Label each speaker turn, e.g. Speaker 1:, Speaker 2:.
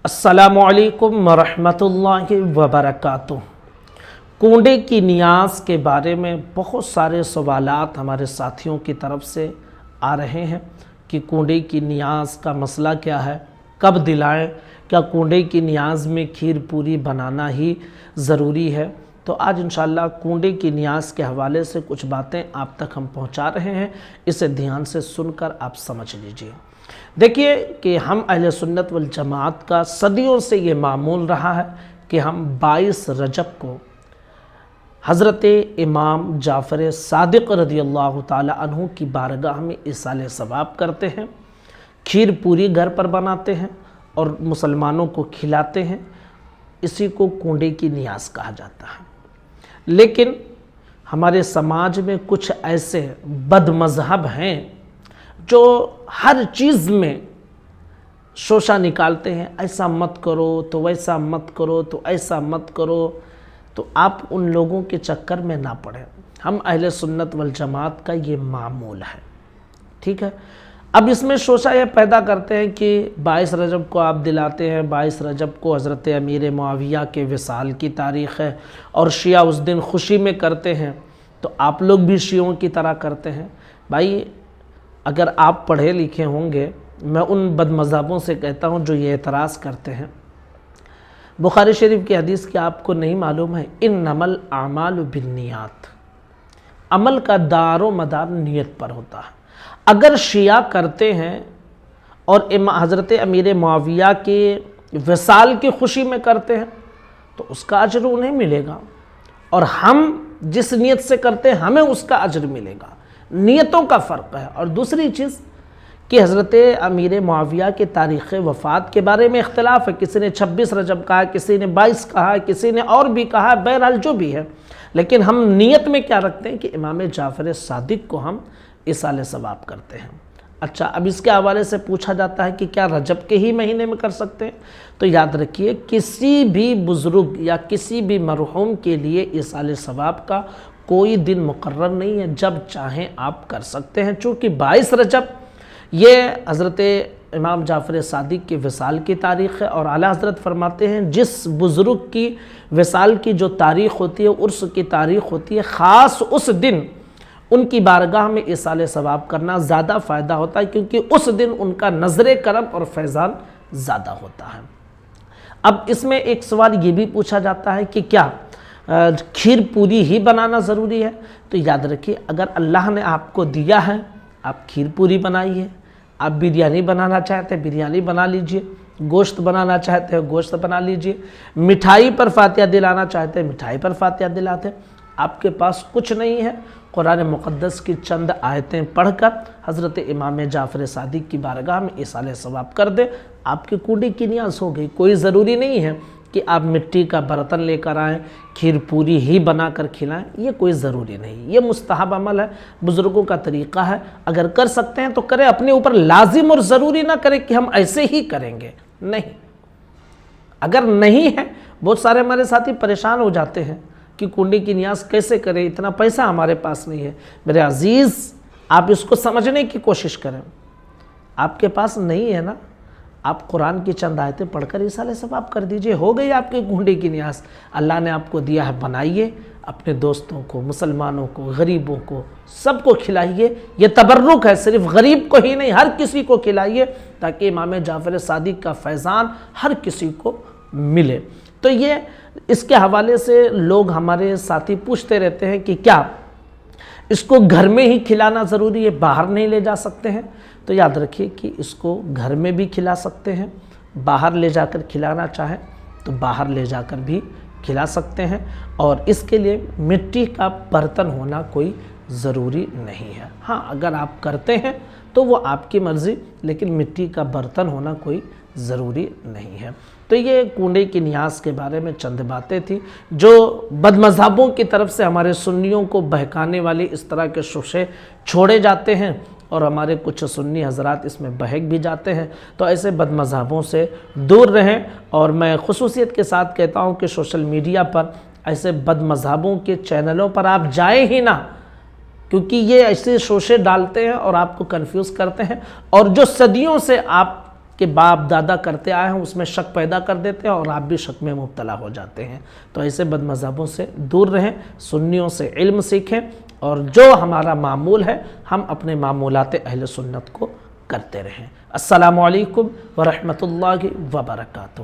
Speaker 1: अस्सलामुअलैकुम वरहमतुल्लाहि वबरकातुह। कूड़े की नियाज़ के बारे में बहुत सारे सवालात हमारे साथियों की तरफ से आ रहे हैं कि कूड़े की नियाज़ का मसला क्या है, कब दिलाएं, क्या कूड़े की नियाज़ में खीर पूरी बनाना ही ज़रूरी है। तो आज इंशाअल्लाह कूड़े की नियाज़ के हवाले से कुछ बातें आप तक हम पहुंचा रहे हैं, इसे ध्यान से सुनकर आप समझ लीजिए। देखिए कि हम अहले सुन्नत वल जमात का सदियों से ये मामूल रहा है कि हम 22 रजब को हज़रत इमाम जाफ़र सादिक़ रज़ियल्लाहु ताला अन्हु की बारगाह में इसाले सवाब करते हैं, खीर पूरी घर पर बनाते हैं और मुसलमानों को खिलाते हैं। इसी को कूड़े की नियाज़ कहा जाता है। लेकिन हमारे समाज में कुछ ऐसे बदमज़हब हैं जो हर चीज़ में शोशा निकालते हैं, ऐसा मत करो तो वैसा मत करो तो ऐसा मत करो। तो आप उन लोगों के चक्कर में ना पड़ें। हम अहले सुन्नत वल जमात का ये मामूल है, ठीक है। अब इसमें शोशा ये पैदा करते हैं कि 22 रजब को आप दिलाते हैं, 22 रजब को हज़रत अमीर मुआविया के विसाल की तारीख़ है और शिया उस दिन खुशी में करते हैं, तो आप लोग भी शियों की तरह करते हैं। भाई अगर आप पढ़े लिखे होंगे, मैं उन बदमज़हबों से कहता हूँ जो ये एतराज़ करते हैं, बुखारी शरीफ की हदीस की आपको नहीं मालूम है, इन्नमल आमालु बिन्नियात, अमल का दारो मदार नियत पर होता है। अगर शिया करते हैं और हज़रत अमीर मुआविया के विसाल की खुशी में करते हैं तो उसका अजर उन्हें मिलेगा, और हम जिस नियत से करते हैं हमें उसका अजर मिलेगा। नियतों का फ़र्क है। और दूसरी चीज़ कि हज़रत अमीर मुआविया के तारीख़ वफ़ात के बारे में इख्तिलाफ़ है। किसी ने 26 रजब कहा, किसी ने 22 कहा, किसी ने और भी कहा, बहरहाल जो भी है। लेकिन हम नियत में क्या रखते हैं कि इमाम जाफ़र सादिक़ को हम इसाले सवाब करते हैं। अच्छा, अब इसके हवाले से पूछा जाता है कि क्या रजब के ही महीने में कर सकते हैं? तो याद रखिए, किसी भी बुज़ुर्ग या किसी भी मरहूम के लिए इसाले सवाब का कोई दिन मुकर्रर नहीं है, जब चाहें आप कर सकते हैं। चूँकि 22 रजब ये हज़रत इमाम जाफ़र सादिक़ के विसाल की तारीख़ है, और आला हज़रत फरमाते हैं जिस बुज़ुर्ग की विसाल की जो तारीख़ होती है, उर्स की तारीख़ होती है, ख़ास उस दिन उनकी बारगाह में इसाले सवाब करना ज़्यादा फ़ायदा होता है, क्योंकि उस दिन उनका नज़र करम और फैज़ान ज़्यादा होता है। अब इसमें एक सवाल ये भी पूछा जाता है कि क्या खीर पूरी ही बनाना ज़रूरी है? तो याद रखिए, अगर अल्लाह ने आपको दिया है, आप खीर पूरी बनाइए। आप बिरयानी बनाना चाहते हैं बिरयानी बना लीजिए, गोश्त बनाना चाहते हैं गोश्त बना लीजिए, मिठाई पर फातिहा दिलाना चाहते हैं मिठाई पर फातिहा दिलाते हैं। आपके पास कुछ नहीं है, कुरान मुक़द्दस की चंद आयतें पढ़कर हज़रत इमाम जाफ़र सादिक़ की बारगाह में इसाले सवाब कर दे, आपकी कूड़े की नियाज़ हो गई। कोई ज़रूरी नहीं है कि आप मिट्टी का बर्तन लेकर आएँ, खीर पूरी ही बना कर खिलाएँ, ये कोई ज़रूरी नहीं। ये मुस्तहब अमल है, बुज़ुर्गों का तरीक़ा है। अगर कर सकते हैं तो करें, अपने ऊपर लाजिम और ज़रूरी ना करें कि हम ऐसे ही करेंगे, नहीं। अगर नहीं है, बहुत सारे हमारे साथी परेशान हो जाते हैं कि कूड़े की नियाज़ कैसे करें, इतना पैसा हमारे पास नहीं है। मेरे अज़ीज़, आप इसको समझने की कोशिश करें। आपके पास नहीं है ना, आप कुरान की चंद आयतें पढ़कर इसाले सवाब कर दीजिए, हो गई आपकी कूड़े की नियाज़। अल्लाह ने आपको दिया है, बनाइए, अपने दोस्तों को, मुसलमानों को, गरीबों को, सबको खिलाइए। ये तबर्रुक है, सिर्फ गरीब को ही नहीं, हर किसी को खिलाइए, ताकि इमाम जाफ़र सादिक़ का फैज़ान हर किसी को मिले। तो ये इसके हवाले से लोग हमारे साथी पूछते रहते हैं कि क्या इसको घर में ही खिलाना ज़रूरी है, बाहर नहीं ले जा सकते हैं? तो याद रखिए कि इसको घर में भी खिला सकते हैं, बाहर ले जाकर खिलाना चाहें तो बाहर ले जाकर भी खिला सकते हैं, और इसके लिए मिट्टी का बर्तन होना कोई ज़रूरी नहीं है। हाँ, अगर आप करते हैं तो वो आपकी मर्ज़ी, लेकिन मिट्टी का बर्तन होना कोई ज़रूरी नहीं है। तो ये कूड़े की नियाज़ के बारे में चंद बातें थी जो बदमज़हबों की तरफ से हमारे सुन्नियों को बहकाने वाली इस तरह के शोशे छोड़े जाते हैं, और हमारे कुछ सुन्नी हज़रात इसमें बहक भी जाते हैं। तो ऐसे बदमज़हबों से दूर रहें, और मैं खुसूसियत के साथ कहता हूँ कि सोशल मीडिया पर ऐसे बदमज़हबों के चैनलों पर आप जाएँ ही ना, क्योंकि ये ऐसे शोशे डालते हैं और आपको कंफ्यूज करते हैं, और जो सदियों से आप کہ باپ دادا کرتے آئے ہیں اس میں شک پیدا کر دیتے ہیں اور آپ بھی شک میں مبتلا ہو جاتے ہیں۔ تو ایسے بد مذہبوں سے دور رہیں، سنیوں سے علم سیکھیں، اور جو ہمارا معمول ہے ہم اپنے معمولات اہل سنت کو کرتے رہیں۔ السلام علیکم ورحمۃ اللہ وبرکاتہ۔